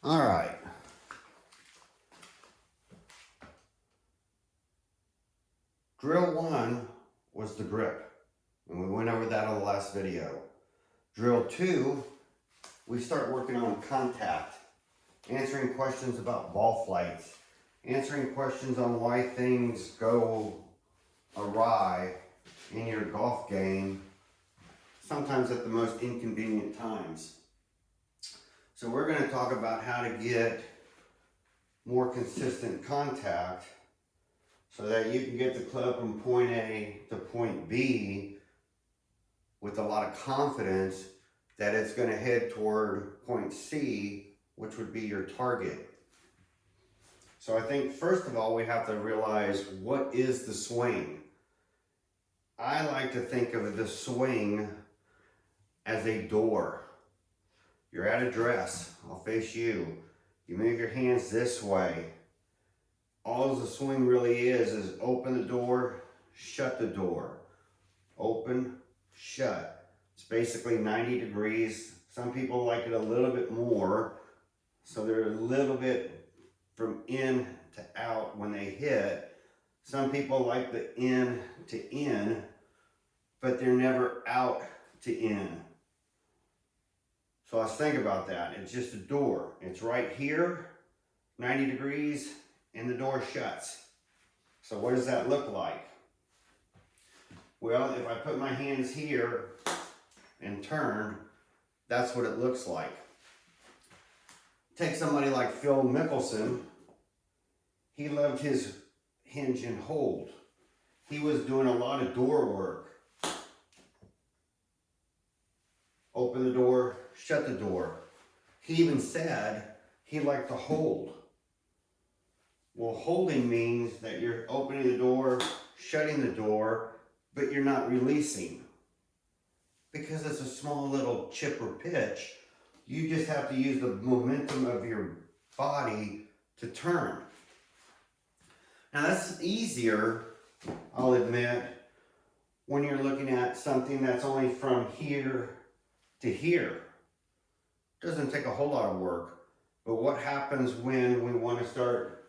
All right. Drill 1 was the grip, and we went over that on the last video. Drill 2, we start working on contact, answering questions about ball flights, answering questions on why things go awry in your golf game, sometimes at the most inconvenient times. So we're going to talk about how to get more consistent contact so that you can get the club from point A to point B with a lot of confidence that it's going to head toward point C, which would be your target. So I think first of all, we have to realize, what is the swing? I like to think of the swing as a door. You're at a dress, I'll face you. You move your hands this way. All the swing really is open the door, shut the door. Open, shut. It's basically 90 degrees. Some people like it a little bit more, so they're a little bit from in to out when they hit. Some people like the in to in, but they're never out to in. So let's think about that. It's just a door. It's right here, 90 degrees, and the door shuts. So what does that look like? Well, if I put my hands here and turn, that's what it looks like. Take somebody like Phil Mickelson. He loved his hinge and hold. He was doing a lot of door work. Open the door, shut the door. He even said he liked to hold. Well, holding means that you're opening the door, shutting the door, but you're not releasing. Because it's a small little chip or pitch, you just have to use the momentum of your body to turn. Now that's easier, I'll admit, when you're looking at something that's only from here to here. Doesn't take a whole lot of work, but what happens when we want to start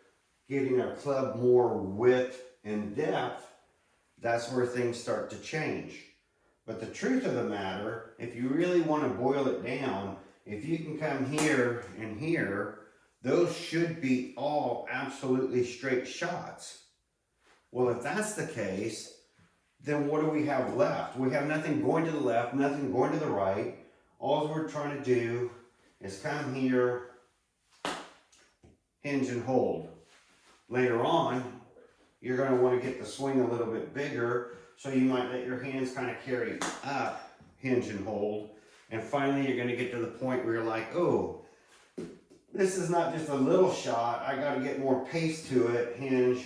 getting our club more width and depth? That's where things start to change. But the truth of the matter, if you really want to boil it down, if you can come here and here, those should be all absolutely straight shots. Well, if that's the case, then what do we have left? We have nothing going to the left, nothing going to the right. All we're trying to do is come here, hinge and hold. Later on, you're going to want to get the swing a little bit bigger, so you might let your hands kind of carry up, hinge and hold, and finally you're going to get to the point where you're like, oh, this is not just a little shot, I got to get more pace to it, hinge,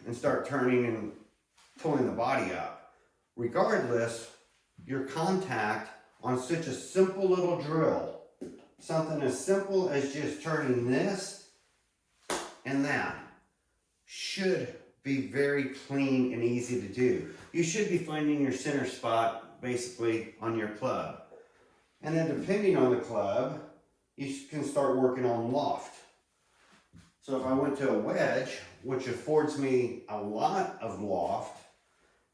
and start turning and pulling the body up. Regardless, your contact on such a simple little drill, something as simple as just turning this and that, should be very clean and easy to do. You should be finding your center spot basically on your club. And then depending on the club, you can start working on loft. So if I went to a wedge, which affords me a lot of loft,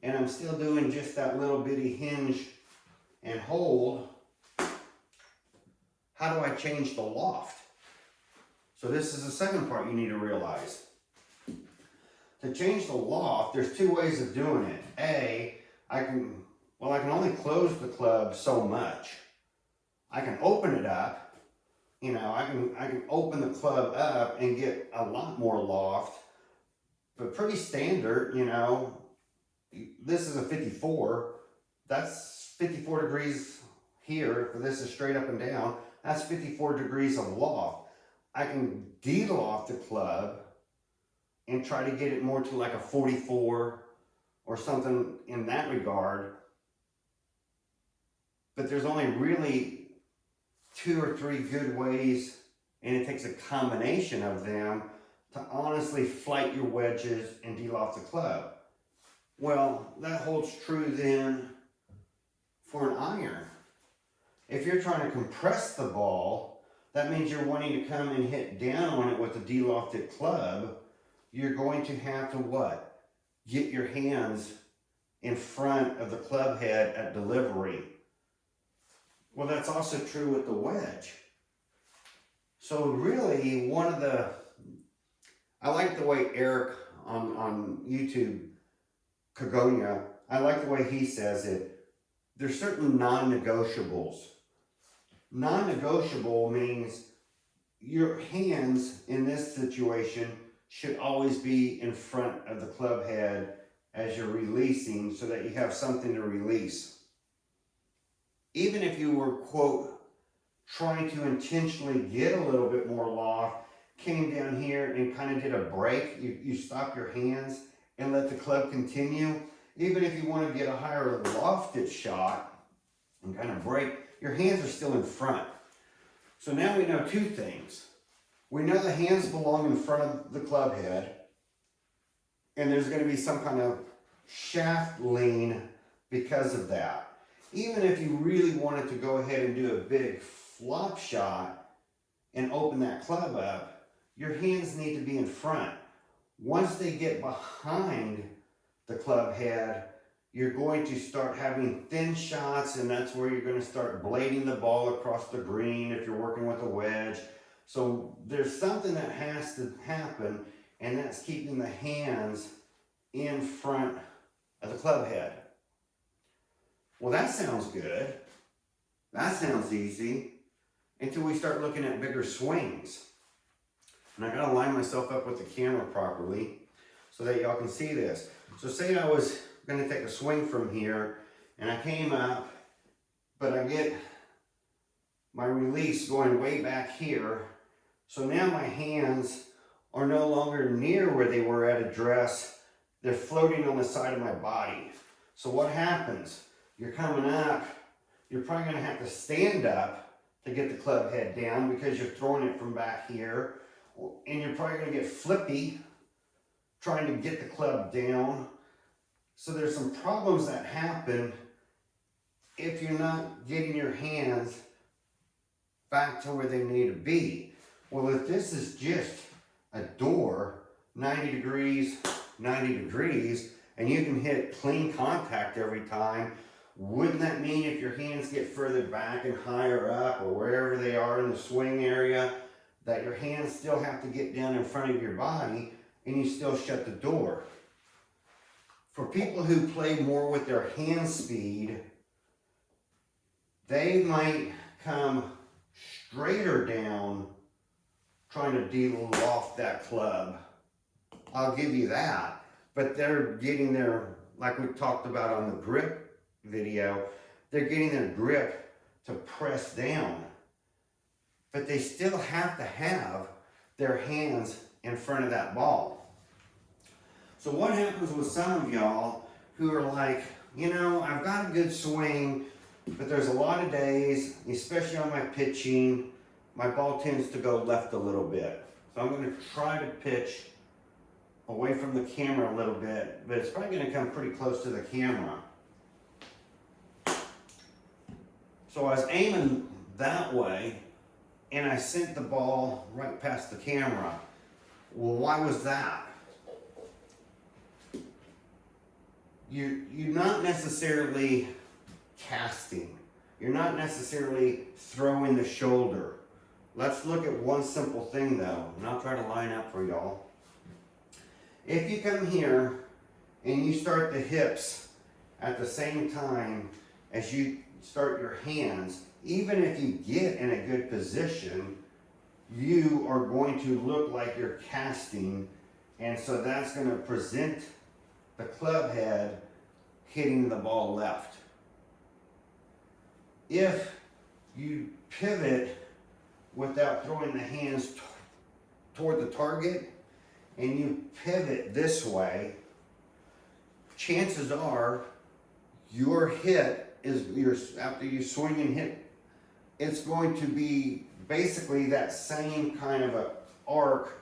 and I'm still doing just that little bitty hinge and hold, how do I change the loft? So this is the second part you need to realize. To change the loft, there's two ways of doing it. A, I can only close the club so much. I can open it up, you know, I can open the club up and get a lot more loft, but pretty standard, you know. This is a 54, that's 54 degrees here. If this is straight up and down, that's 54 degrees of loft. I can de-loft the club and try to get it more to like a 44 or something in that regard. But there's only really 2 or 3 good ways, and it takes a combination of them to honestly flight your wedges and de-loft the club. Well, that holds true then for an iron. If you're trying to compress the ball, that means you're wanting to come and hit down on it with a de-lofted club. You're going to have to what? Get your hands in front of the club head at delivery. Well, that's also true with the wedge. So really, I like the way Eric on YouTube, Kagonia, I like the way he says it. There's certain non-negotiables. Non-negotiable means your hands in this situation should always be in front of the club head as you're releasing so that you have something to release. Even if you were, quote, trying to intentionally get a little bit more loft, came down here and kind of did a break, you stop your hands and let the club continue. Even if you want to get a higher lofted shot and kind of break, your hands are still in front. So now we know two things. We know the hands belong in front of the club head, and there's going to be some kind of shaft lean because of that. Even if you really wanted to go ahead and do a big flop shot and open that club up, your hands need to be in front. Once they get behind the club head, you're going to start having thin shots, and that's where you're going to start blading the ball across the green if you're working with a wedge. So there's something that has to happen, and that's keeping the hands in front of the club head. Well, that sounds good. That sounds easy until we start looking at bigger swings. And I gotta line myself up with the camera properly so that y'all can see this. So say I was gonna take a swing from here and I came up, but I get my release going way back here. So now my hands are no longer near where they were at address. They're floating on the side of my body. So what happens? You're coming up, you're probably gonna have to stand up to get the club head down because you're throwing it from back here. And you're probably gonna get flippy trying to get the club down. So there's some problems that happen if you're not getting your hands back to where they need to be. Well, if this is just a door, 90 degrees, 90 degrees, and you can hit clean contact every time, wouldn't that mean if your hands get further back and higher up or wherever they are in the swing area, that your hands still have to get down in front of your body and you still shut the door? For people who play more with their hand speed, they might come straighter down trying to de-loft that club. I'll give you that. But they're getting their, like we talked about on the grip video, they're getting their grip to press down. But they still have to have their hands in front of that ball. So what happens with some of y'all who are like, you know, I've got a good swing, but there's a lot of days, especially on my pitching, my ball tends to go left a little bit. So I'm going to try to pitch away from the camera a little bit, but it's probably going to come pretty close to the camera. So I was aiming that way, and I sent the ball right past the camera. Well, why was that? You're not necessarily casting. You're not necessarily throwing the shoulder. Let's look at one simple thing though, and I'll try to line up for y'all. If you come here and you start the hips at the same time as you start your hands, even if you get in a good position, you are going to look like you're casting, and so that's going to present the club head hitting the ball left. If you pivot without throwing the hands toward the target, and you pivot this way, chances are your hit is, after you swing and hit, it's going to be basically that same kind of a arc,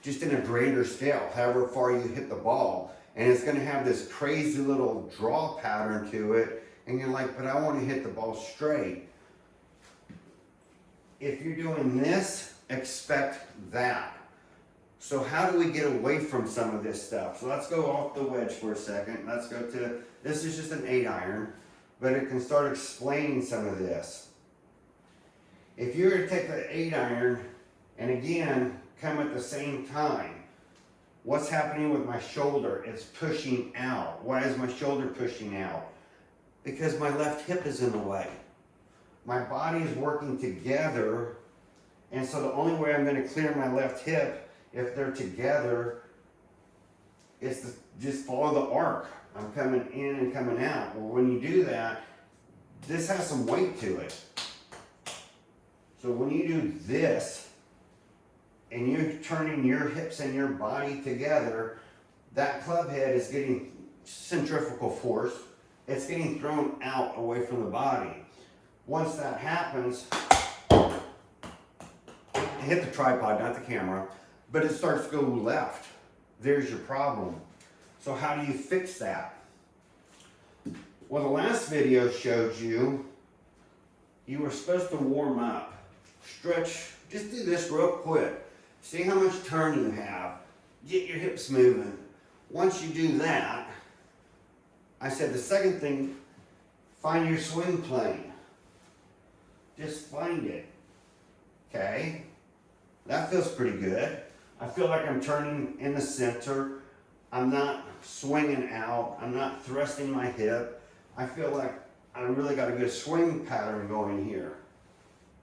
just in a grander scale, however far you hit the ball. And it's going to have this crazy little draw pattern to it, and you're like, but I want to hit the ball straight. if you're doing this, expect that. So how do we get away from some of this stuff? So let's go off the wedge for a second. Let's go to, this is just an 8-iron, but it can start explaining some of this. If you were to take the 8-iron and again, come at the same time, what's happening with my shoulder? It's pushing out. Why is my shoulder pushing out? Because my left hip is in the way. My body is working together, and so the only way I'm going to clear my left hip, if they're together, is to just follow the arc. I'm coming in and coming out. Well, when you do that, this has some weight to it. So when you do this, and you're turning your hips and your body together, that club head is getting centrifugal force. It's getting thrown out away from the body. Once that happens, hit the tripod, not the camera, but it starts to go left. There's your problem. So how do you fix that? Well, the last video showed you were supposed to warm up. Stretch, just do this real quick. See how much turn you have. Get your hips moving. Once you do that, I said the second thing, find your swing plane. Just find it. Okay? That feels pretty good. I feel like I'm turning in the center. I'm not swinging out. I'm not thrusting my hip. I feel like I really got a good swing pattern going here.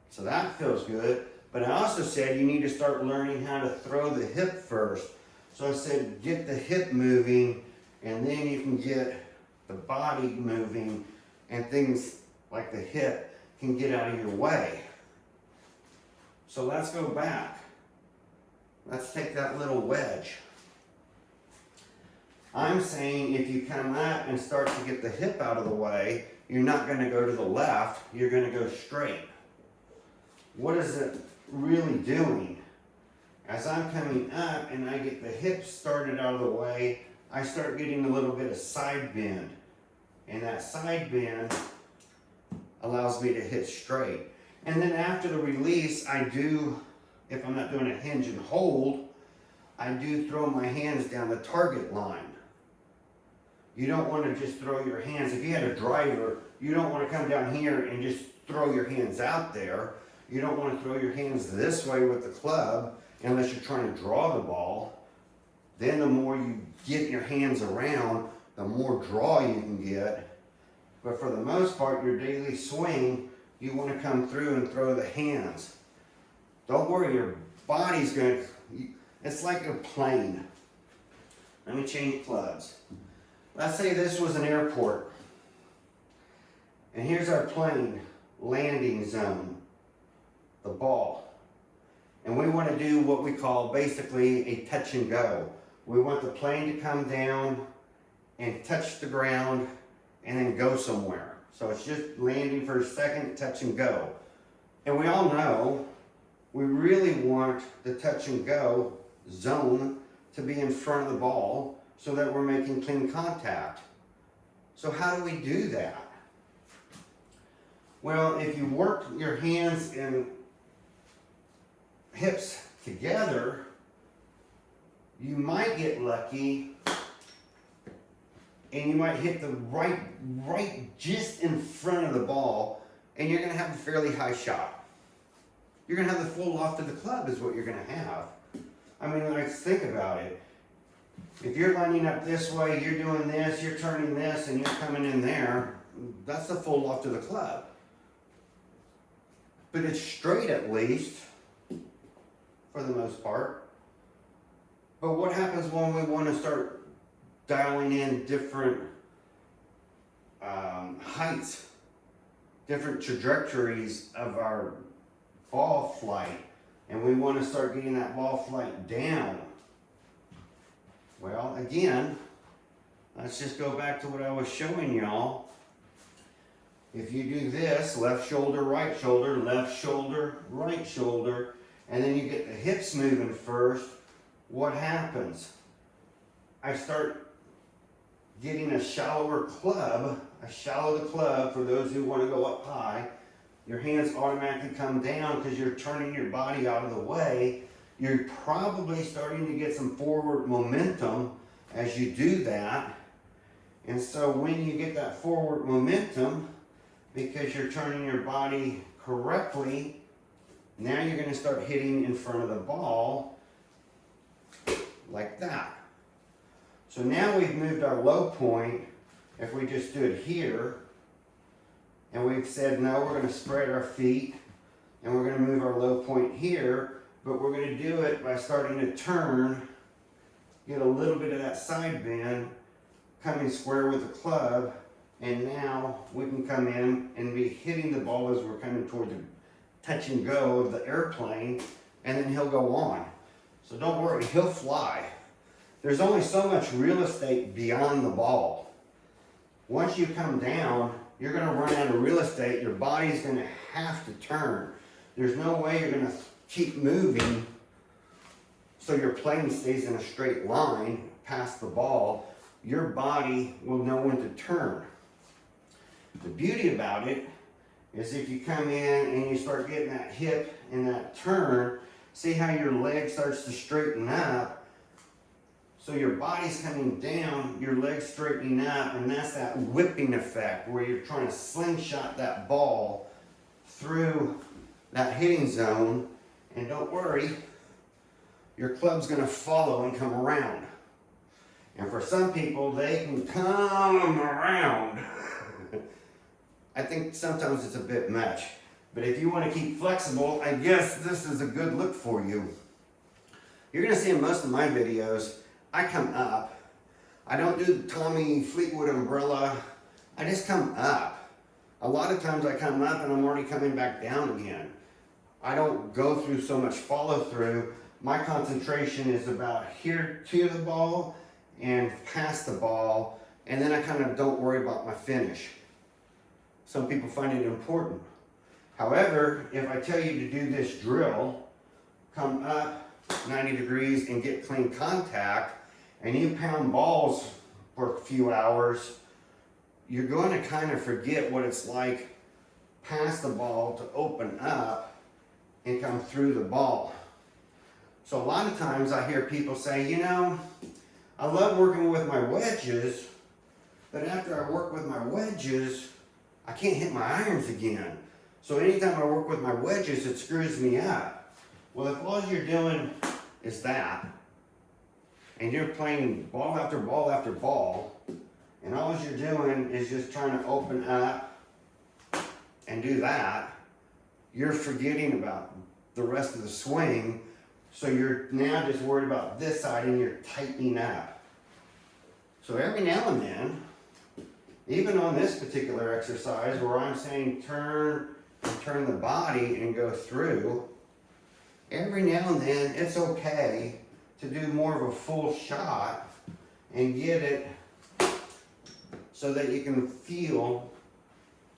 So that feels good. But I also said you need to start learning how to throw the hip first. So I said get the hip moving, and then you can get the body moving, and things like the hip can get out of your way. So let's go back. Let's take that little wedge. I'm saying if you come up and start to get the hip out of the way, you're not going to go to the left, you're going to go straight. What is it really doing? As I'm coming up and I get the hips started out of the way, I start getting a little bit of side bend. And that side bend allows me to hit straight. And then after the release, I do, if I'm not doing a hinge and hold, I do throw my hands down the target line. You don't want to just throw your hands. If you had a driver, you don't want to come down here and just throw your hands out there. You don't want to throw your hands this way with the club unless you're trying to draw the ball. Then the more you get your hands around, the more draw you can get. But for the most part, your daily swing, you want to come through and throw the hands. Don't worry, your body's going to, it's like a plane. Let me change clubs. Let's say this was an airport. And here's our plane, landing zone, the ball. And we want to do what we call basically a touch and go. We want the plane to come down and touch the ground and then go somewhere. So it's just landing for a second, touch and go. And we all know we really want the touch and go zone to be in front of the ball so that we're making clean contact. So how do we do that? Well, if you work your hands and hips together, you might get lucky and you might hit the right just in front of the ball, and you're going to have a fairly high shot. You're going to have the full loft of the club is what you're going to have. I mean, let's think about it. If you're lining up this way, you're doing this, you're turning this, and you're coming in there, that's the full loft of the club. But it's straight at least, for the most part. But what happens when we want to start dialing in different heights, different trajectories of our ball flight, and we want to start getting that ball flight down? Well, again, let's just go back to what I was showing y'all. If you do this, left shoulder, right shoulder, right shoulder, and then you get the hips moving first, what happens? I start getting a shallower club, for those who want to go up high, your hands automatically come down because you're turning your body out of the way. You're probably starting to get some forward momentum as you do that. And so when you get that forward momentum, because you're turning your body correctly, now you're going to start hitting in front of the ball like that. So now we've moved our low point. If we just stood here and we've said, no, we're going to spread our feet and we're going to move our low point here, but we're going to do it by starting to turn, get a little bit of that side bend, coming square with the club, and now we can come in and be hitting the ball as we're coming towards the touch and go of the airplane, and then he'll go on. So don't worry, he'll fly. There's only so much real estate beyond the ball. Once you come down, you're going to run out of real estate. Your body's going to have to turn. There's no way you're going to keep moving so your plane stays in a straight line past the ball. Your body will know when to turn. The beauty about it is if you come in and you start getting that hip and that turn, see how your leg starts to straighten up. So your body's coming down, your leg's straightening up, and that's that whipping effect where you're trying to slingshot that ball through that hitting zone. And don't worry, your club's going to follow and come around. And for some people, they can come around. I think sometimes it's a bit much. But if you want to keep flexible, I guess this is a good look for you. You're going to see in most of my videos, I come up. I don't do the Tommy Fleetwood umbrella. I just come up. A lot of times I come up and I'm already coming back down again. I don't go through so much follow through. My concentration is about here to the ball and past the ball, and then I kind of don't worry about my finish. Some people find it important. However, if I tell you to do this drill, come up 90 degrees and get clean contact, and you pound balls for a few hours, you're going to kind of forget what it's like past the ball to open up and come through the ball. So a lot of times I hear people say, you know, I love working with my wedges, but after I work with my wedges, I can't hit my irons again. So anytime I work with my wedges, it screws me up. Well, if all you're doing is that, and you're playing ball after ball after ball, and all you're doing is just trying to open up and do that, you're forgetting about the rest of the swing. So you're now just worried about this side and you're tightening up. So every now and then, even on this particular exercise where I'm saying turn and turn the body and go through, every now and then it's okay to do more of a full shot and get it so that you can feel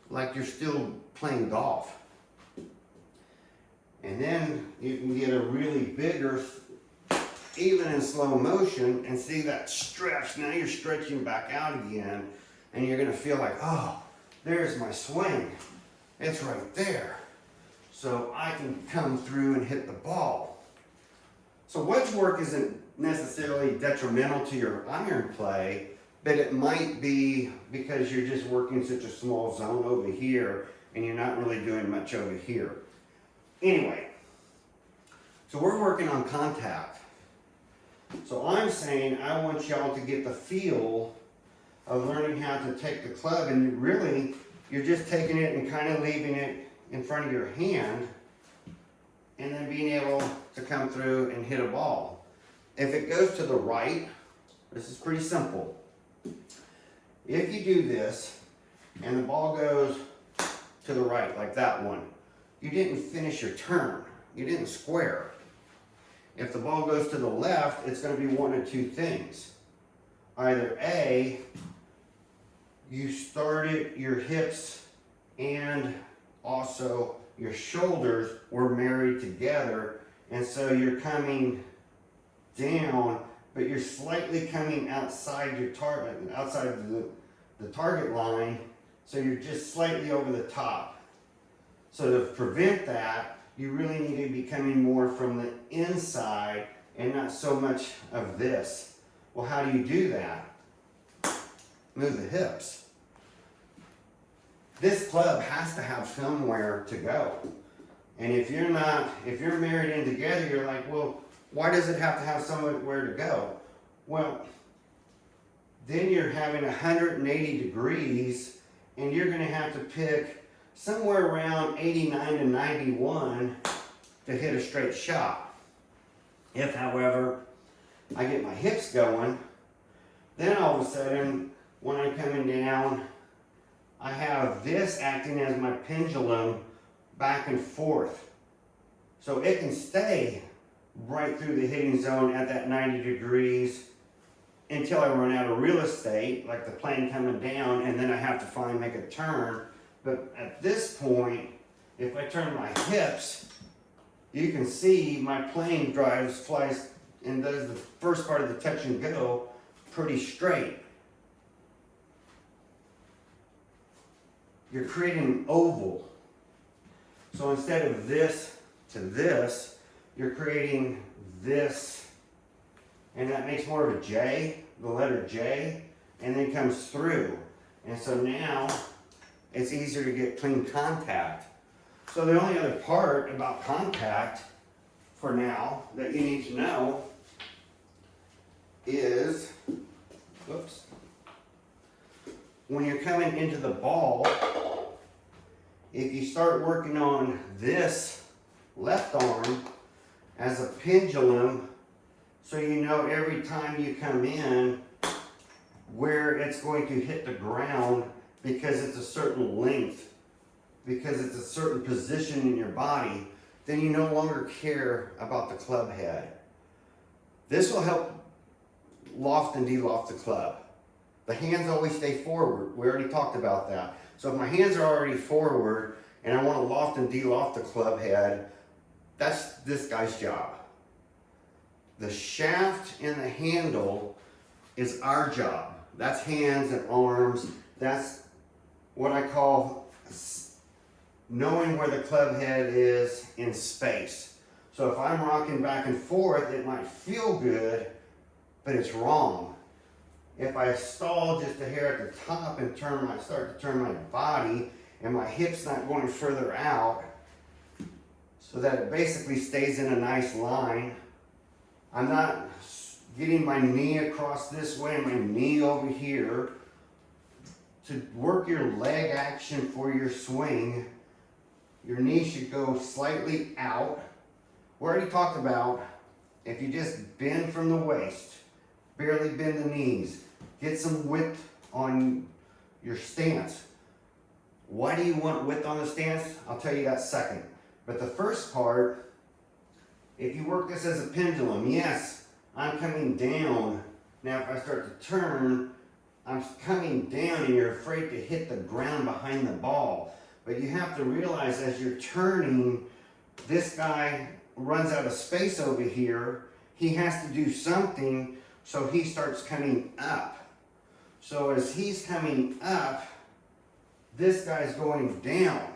like you're still playing golf. And then you can get a really bigger, even in slow motion, and see that stretch. Now you're stretching back out again, and you're going to feel like, oh, there's my swing. It's right there. So I can come through and hit the ball. So wedge work isn't necessarily detrimental to your iron play, but it might be because you're just working such a small zone over here, and you're not really doing much over here. Anyway, so we're working on contact. So I'm saying I want y'all to get the feel of learning how to take the club, and really, you're just taking it and kind of leaving it in front of your hand, and then being able to come through and hit a ball. If it goes to the right, this is pretty simple. If you do this, and the ball goes to the right, like that one, you didn't finish your turn. You didn't square. If the ball goes to the left, it's going to be one of two things. Either A, you started your hips and also your shoulders were married together, and so you're coming down, but you're slightly coming outside your target, outside the target line, so you're just slightly over the top. So to prevent that, you really need to be coming more from the inside and not so much of this. Well, how do you do that? Move the hips. This club has to have somewhere to go. And if you're married in together, you're like, well, why does it have to have somewhere to go? Well, then you're having 180 degrees and you're gonna have to pick somewhere around 89 to 91 to hit a straight shot. If, however, I get my hips going, then all of a sudden, when I'm coming down, I have this acting as my pendulum back and forth. So it can stay right through the hitting zone at that 90 degrees until I run out of real estate, like the plane coming down, and then I have to make a turn. But at this point, if I turn my hips, you can see my plane flies, and does the first part of the touch and go pretty straight. You're creating an oval. So instead of this to this, you're creating this, and that makes more of a J, the letter J, and then comes through. And so now it's easier to get clean contact. So the only other part about contact for now that you need to know is, whoops, when you're coming into the ball, if you start working on this left arm as a pendulum, so you know every time you come in where it's going to hit the ground, because it's a certain length, because it's a certain position in your body, then you no longer care about the club head. This will help loft and de-loft the club. The hands always stay forward. We already talked about that. So if my hands are already forward and I want to loft and de-loft the club head, that's this guy's job. The shaft and the handle is our job. That's hands and arms. That's what I call knowing where the club head is in space. So if I'm rocking back and forth, it might feel good, but it's wrong. If I stall just a hair at the top and start to turn my body, and my hips not going further out, so that it basically stays in a nice line. I'm not getting my knee across this way and my knee over here. To work your leg action for your swing, your knee should go slightly out. We already talked about if you just bend from the waist, barely bend the knees, get some width on your stance. Why do you want width on the stance? I'll tell you that second. But the first part, if you work this as a pendulum, yes, I'm coming down. Now if I start to turn, I'm coming down and you're afraid to hit the ground behind the ball. But you have to realize as you're turning, this guy runs out of space over here. He has to do something, so he starts coming up. So as he's coming up, this guy's going down.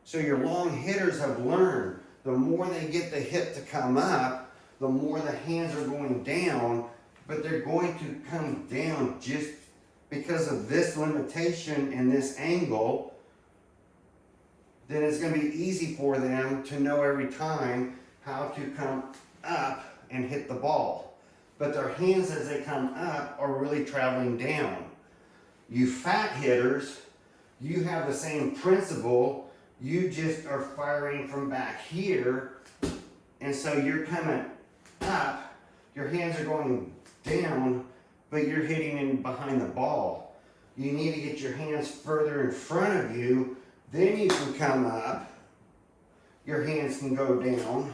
So your long hitters have learned, the more they get the hip to come up, the more the hands are going down, but they're going to come down just because of this limitation and this angle. Then it's going to be easy for them to know every time how to come up and hit the ball. But their hands as they come up are really traveling down. You fat hitters, you have the same principle, you just are firing from back here, and so you're coming up, your hands are going down, but you're hitting in behind the ball. You need to get your hands further in front of you, then you can come up, your hands can go down,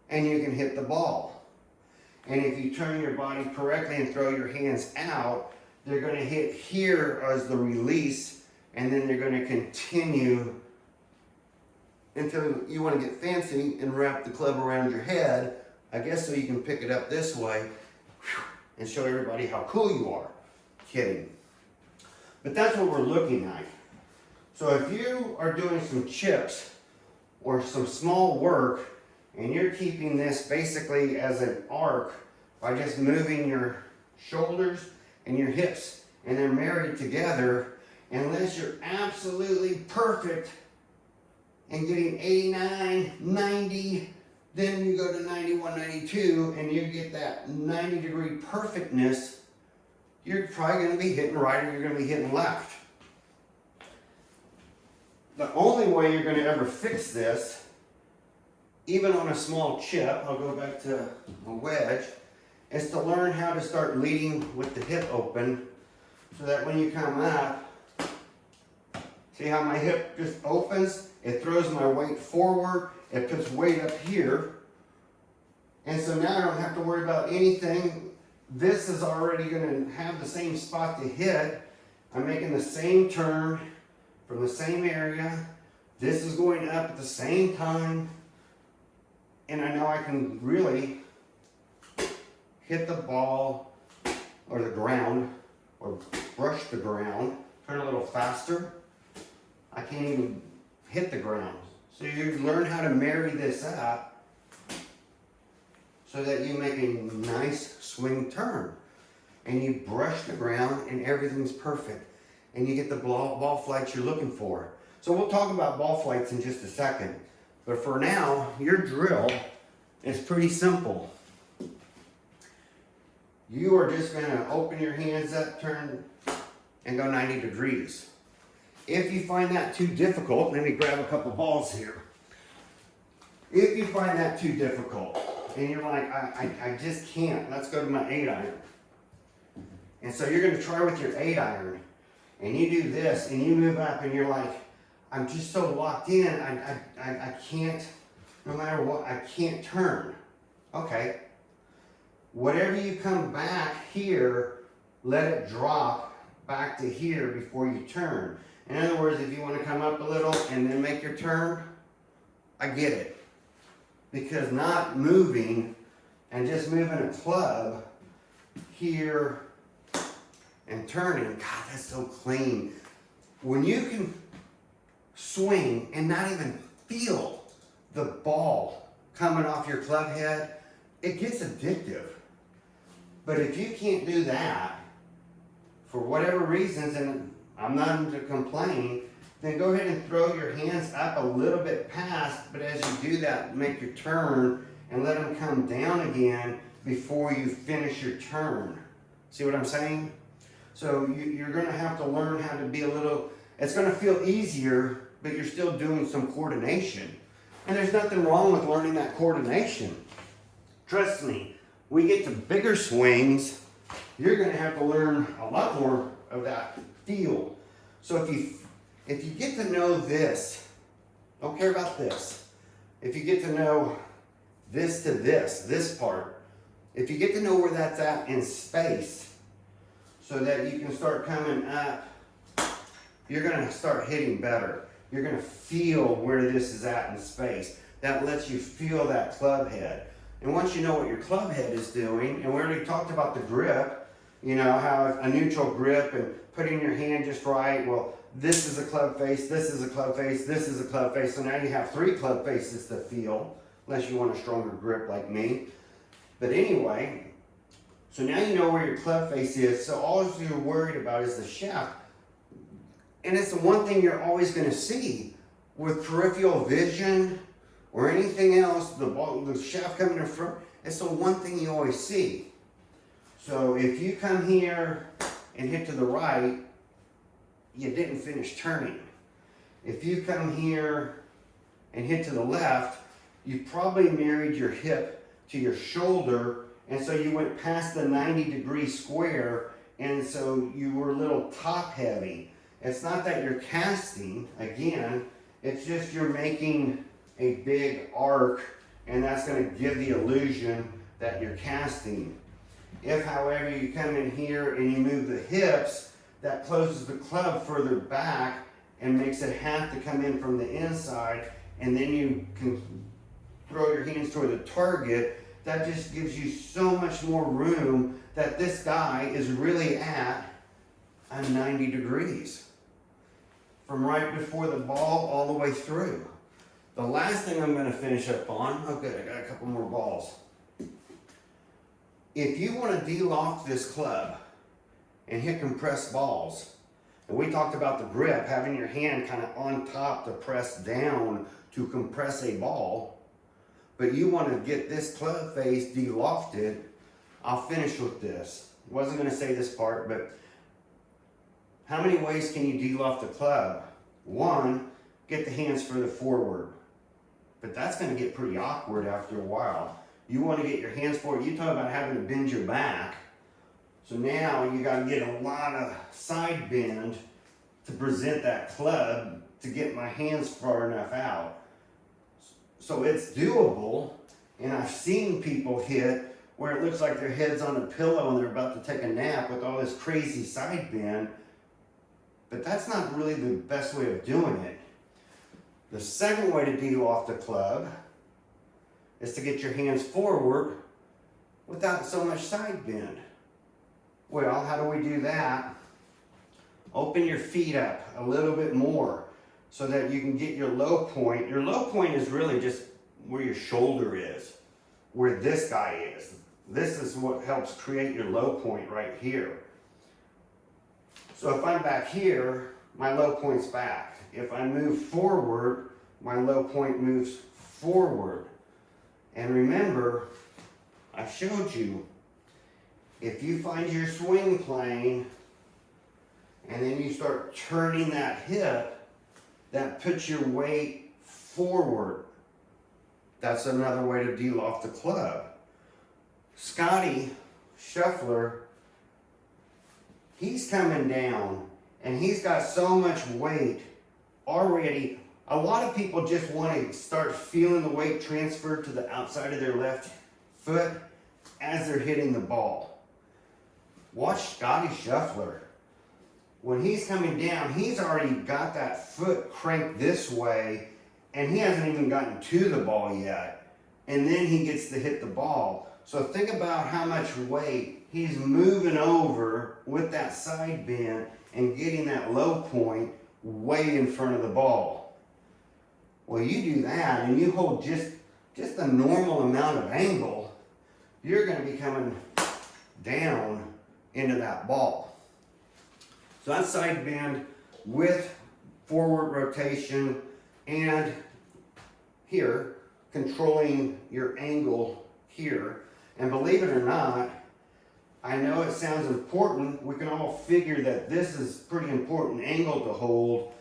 and you can hit the ball. And if you turn your body correctly and throw your hands out, they're going to hit here as the release, and then they're going to continue until you want to get fancy and wrap the club around your head, I guess, so you can pick it up this way and show everybody how cool you are. Kidding. But that's what we're looking at. So if you are doing some chips or some small work and you're keeping this basically as an arc by just moving your shoulders and your hips and they're married together, unless you're absolutely perfect and getting 89, 90, then you go to 91, 92 and you get that 90-degree perfectness, you're probably going to be hitting right or you're going to be hitting left. The only way you're going to ever fix this, even on a small chip, I'll go back to a wedge, is to learn how to start leading with the hip open so that when you come up, see how my hip just opens? It throws my weight forward, it puts weight up here, and so now I don't have to worry about anything. This is already going to have the same spot to hit. I'm making the same turn from the same area. This is going up at the same time. And I know I can really hit the ball or the ground or brush the ground, turn a little faster. I can't even hit the ground. So you learn how to marry this up so that you make a nice swing turn. And you brush the ground and everything's perfect. And you get the ball flights you're looking for. So we'll talk about ball flights in just a second. But for now, your drill is pretty simple. You are just going to open your hands up, turn, and go 90 degrees. If you find that too difficult, let me grab a couple balls here. If you find that too difficult, and you're like, I just can't, let's go to my 8-iron. And so you're going to try with your 8-iron. And you do this, and you move up, and you're like, I'm just so locked in, I can't, no matter what, I can't turn. Okay. Whatever you come back here, let it drop back to here before you turn. In other words, if you want to come up a little and then make your turn, I get it. Because not moving and just moving a club here and turning, God, that's so clean. When you can swing and not even feel the ball coming off your club head, it gets addictive. But if you can't do that, for whatever reasons, and I'm not to complain, then go ahead and throw your hands up a little bit past, but as you do that, make your turn and let them come down again before you finish your turn. See what I'm saying? So you're going to have to learn how to be a little, it's going to feel easier, but you're still doing some coordination. And there's nothing wrong with learning that coordination. Trust me, we get to bigger swings, you're going to have to learn a lot more of that feel. So if you get to know this, don't care about this. If you get to know this to this part, if you get to know where that's at in space, so that you can start coming up, you're going to start hitting better. You're going to feel where this is at in space. That lets you feel that club head. And once you know what your club head is doing, and we already talked about the grip, you know, how a neutral grip and putting your hand just right. Well, this is a club face, this is a club face, this is a club face. So now you have 3 club faces to feel, unless you want a stronger grip like me. But anyway, so now you know where your club face is, so all you're worried about is the shaft. And it's the one thing you're always going to see. With peripheral vision or anything else, the shaft coming in front, it's the one thing you always see. So if you come here and hit to the right, you didn't finish turning. If you come here and hit to the left, you probably married your hip to your shoulder, and so you went past the 90-degree square, and so you were a little top heavy. It's not that you're casting, again, it's just you're making a big arc, and that's going to give the illusion that you're casting. If, however, you come in here and you move the hips, that closes the club further back and makes it have to come in from the inside, and then you can throw your hands toward the target. That just gives you so much more room that this guy is really at a 90 degrees. from right before the ball all the way through. The last thing I'm going to finish up on, oh good, I got a couple more balls. If you want to de-lock this club and hit compressed balls, and we talked about the grip, having your hand kind of on top to press down to compress a ball, but you want to get this club face de-lofted, I'll finish with this. Wasn't going to say this part, but how many ways can you de-loft the club? One, get the hands further forward. But that's going to get pretty awkward after a while. You want to get your hands forward. You talk about having to bend your back. So now you got to get a lot of side bend to present that club to get my hands far enough out. So it's doable, and I've seen people hit where it looks like their head's on a pillow and they're about to take a nap with all this crazy side bend, but that's not really the best way of doing it. The second way to de-loft the club is to get your hands forward without so much side bend. Well, how do we do that? Open your feet up a little bit more so that you can get your low point. Your low point is really just where your shoulder is, where this guy is. This is what helps create your low point right here. So if I'm back here, my low point's back. If I move forward, my low point moves forward. And remember, I showed you, if you find your swing plane and then you start turning that hip, that puts your weight forward. That's another way to de-loft the club. Scotty Scheffler, he's coming down and he's got so much weight already. A lot of people just want to start feeling the weight transfer to the outside of their left foot as they're hitting the ball. Watch Scotty Scheffler. When he's coming down, he's already got that foot cranked this way and he hasn't even gotten to the ball yet. And then he gets to hit the ball. So think about how much weight he's moving over with that side bend and getting that low point way in front of the ball. Well, you do that and you hold just a normal amount of angle, you're going to be coming down into that ball. So that's side bend with forward rotation and here, controlling your angle here. And believe it or not, I know it sounds important. We can all figure that this is pretty important angle to hold.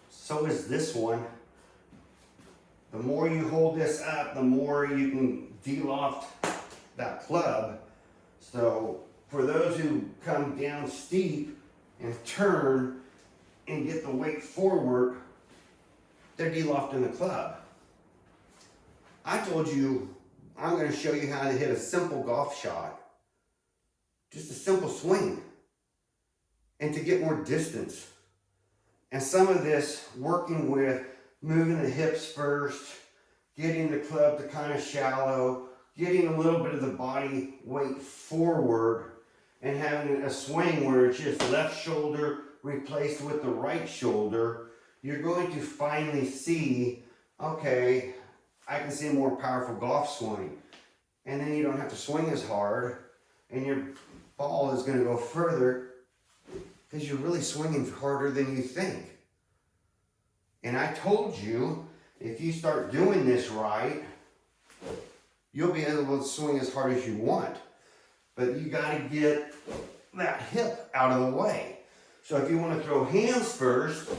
So is this one. The more you hold this up, the more you can de-loft that club. So for those who come down steep and turn and get the weight forward, they're de-lofting the club. I told you I'm going to show you how to hit a simple golf shot. Just a simple swing. And to get more distance. And some of this working with moving the hips first, getting the club to kind of shallow, getting a little bit of the body weight forward, and having a swing where it's just left shoulder replaced with the right shoulder, you're going to finally see, okay, I can see a more powerful golf swing. And then you don't have to swing as hard, and your ball is going to go further because you're really swinging harder than you think. And I told you, if you start doing this right, you'll be able to swing as hard as you want. But you got to get that hip out of the way. So if you want to throw hands first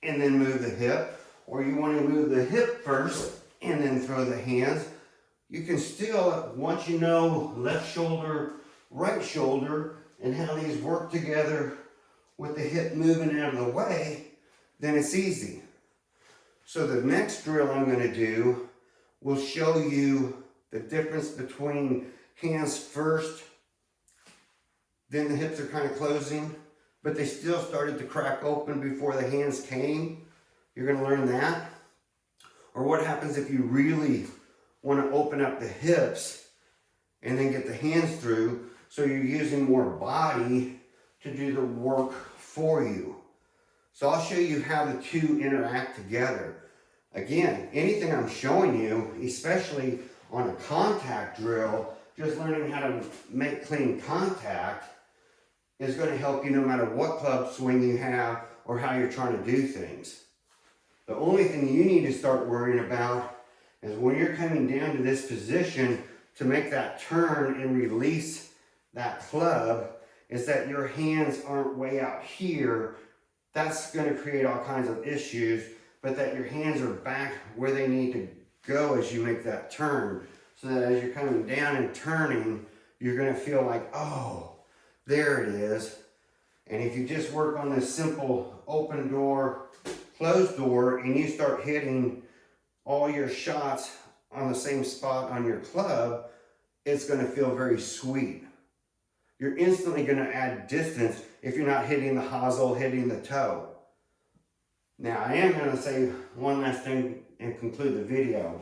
and then move the hip, or you want to move the hip first and then throw the hands, you can still, once you know left shoulder, right shoulder, and how these work together with the hip moving out of the way, then it's easy. So the next drill I'm going to do will show you the difference between hands first, then the hips are kind of closing, but they still started to crack open before the hands came. You're going to learn that. Or what happens if you really want to open up the hips and then get the hands through, so you're using more body to do the work for you. So I'll show you how the two interact together. Again, anything I'm showing you, especially on a contact drill, just learning how to make clean contact is going to help you no matter what club swing you have or how you're trying to do things. The only thing you need to start worrying about is when you're coming down to this position to make that turn and release that club, is that your hands aren't way out here. That's going to create all kinds of issues, but that your hands are back where they need to go as you make that turn. So that as you're coming down and turning, you're going to feel like, oh, there it is. And if you just work on this simple open door, closed door, and you start hitting all your shots on the same spot on your club, it's going to feel very sweet. You're instantly going to add distance if you're not hitting the hosel, hitting the toe. Now, I am going to say one last thing and conclude the video.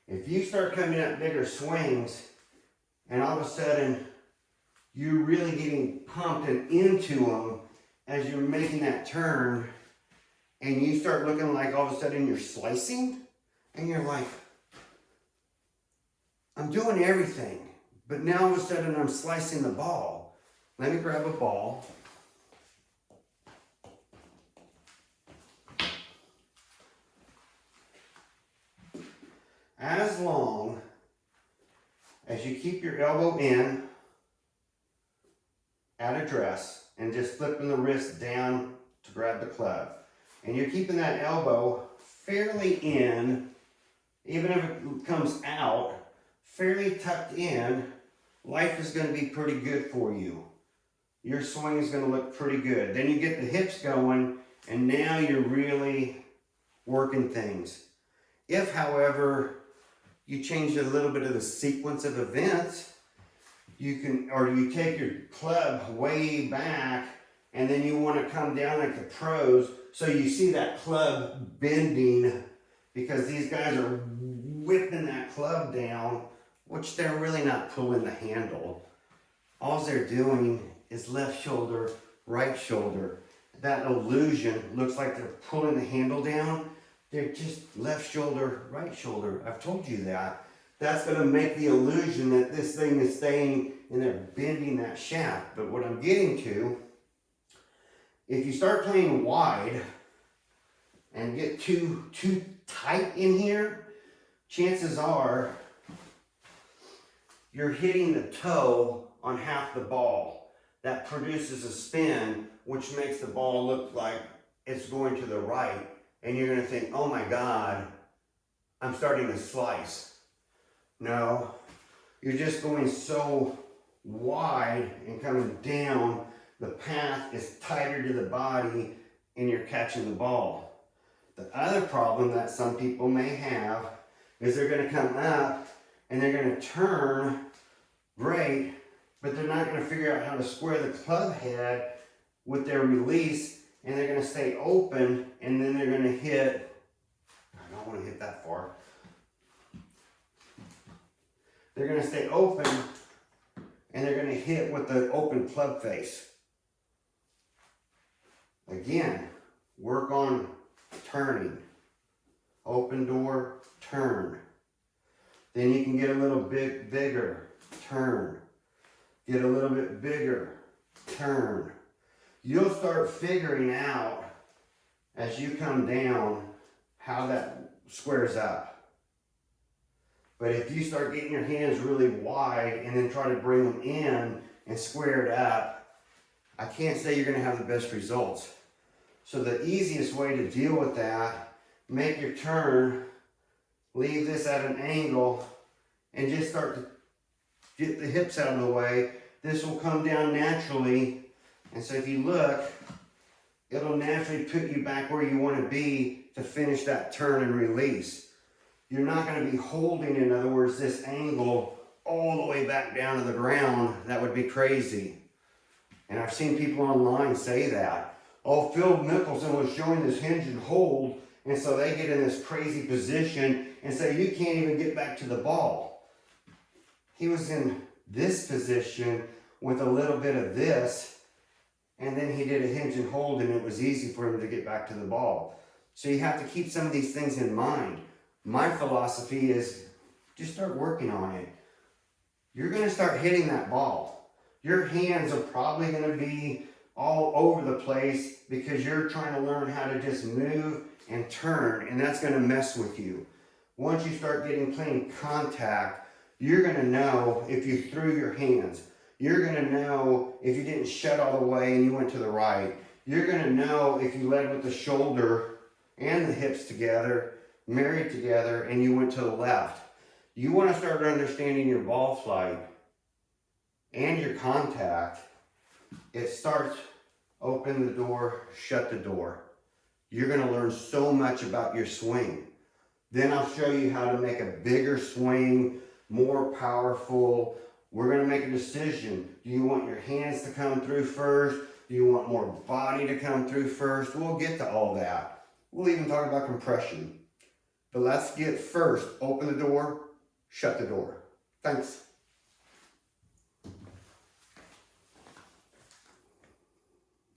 If you start coming up bigger swings and all of a sudden you're really getting pumped and into them as you're making that turn, and you start looking like all of a sudden you're slicing, and you're like, I'm doing everything, but now all of a sudden I'm slicing the ball. Let me grab a ball. As long as you keep your elbow in at address and just flipping the wrist down to grab the club, and you're keeping that elbow fairly in, even if it comes out, fairly tucked in, life is going to be pretty good for you. Your swing is going to look pretty good. Then you get the hips going, and now you're really working things. If, however, you change a little bit of the sequence of events, you can, or you take your club way back, and then you want to come down like the pros, so you see that club bending, because these guys are whipping that club down, which they're really not pulling the handle. All they're doing is left shoulder, right shoulder. That illusion looks like they're pulling the handle down. They're just left shoulder, right shoulder. I've told you that. That's going to make the illusion that this thing is staying and they're bending that shaft. But what I'm getting to, if you start playing wide and get too tight in here, chances are you're hitting the toe on half the ball. That produces a spin, which makes the ball look like it's going to the right. And you're going to think, oh my God, I'm starting to slice. No, you're just going so wide and coming down, the path is tighter to the body and you're catching the ball. The other problem that some people may have is they're going to come up and they're going to turn great, but they're not going to figure out how to square the club head with their release, and they're going to stay open, and then they're going to hit, I don't want to hit that far. They're going to stay open, and they're going to hit with the open club face. Again, work on turning. Open door, turn. Then you can get a little bit bigger, turn. Get a little bit bigger, turn. You'll start figuring out as you come down how that squares up. But if you start getting your hands really wide and then try to bring them in and square it up, I can't say you're going to have the best results. So the easiest way to deal with that, make your turn, leave this at an angle, and just start to get the hips out of the way. This will come down naturally. And so if you look, it'll naturally put you back where you want to be to finish that turn and release. You're not going to be holding, in other words, this angle all the way back down to the ground. That would be crazy. And I've seen people online say that. Oh, Phil Mickelson was showing this hinge and hold, and so they get in this crazy position and say, you can't even get back to the ball. He was in this position with a little bit of this, and then he did a hinge and hold, and it was easy for him to get back to the ball. So you have to keep some of these things in mind. My philosophy is just start working on it. You're going to start hitting that ball. Your hands are probably going to be all over the place because you're trying to learn how to just move and turn, and that's going to mess with you. Once you start playing contact, you're going to know if you threw your hands. You're going to know if you didn't shut all the way and you went to the right. You're going to know if you led with the shoulder and the hips together, married together, and you went to the left. You want to start understanding your ball flight and your contact. It starts open the door, shut the door. You're going to learn so much about your swing. Then I'll show you how to make a bigger swing, more powerful. We're going to make a decision. Do you want your hands to come through first? Do you want more body to come through first? We'll get to all that. We'll even talk about compression. But let's get first, open the door, shut the door. Thanks.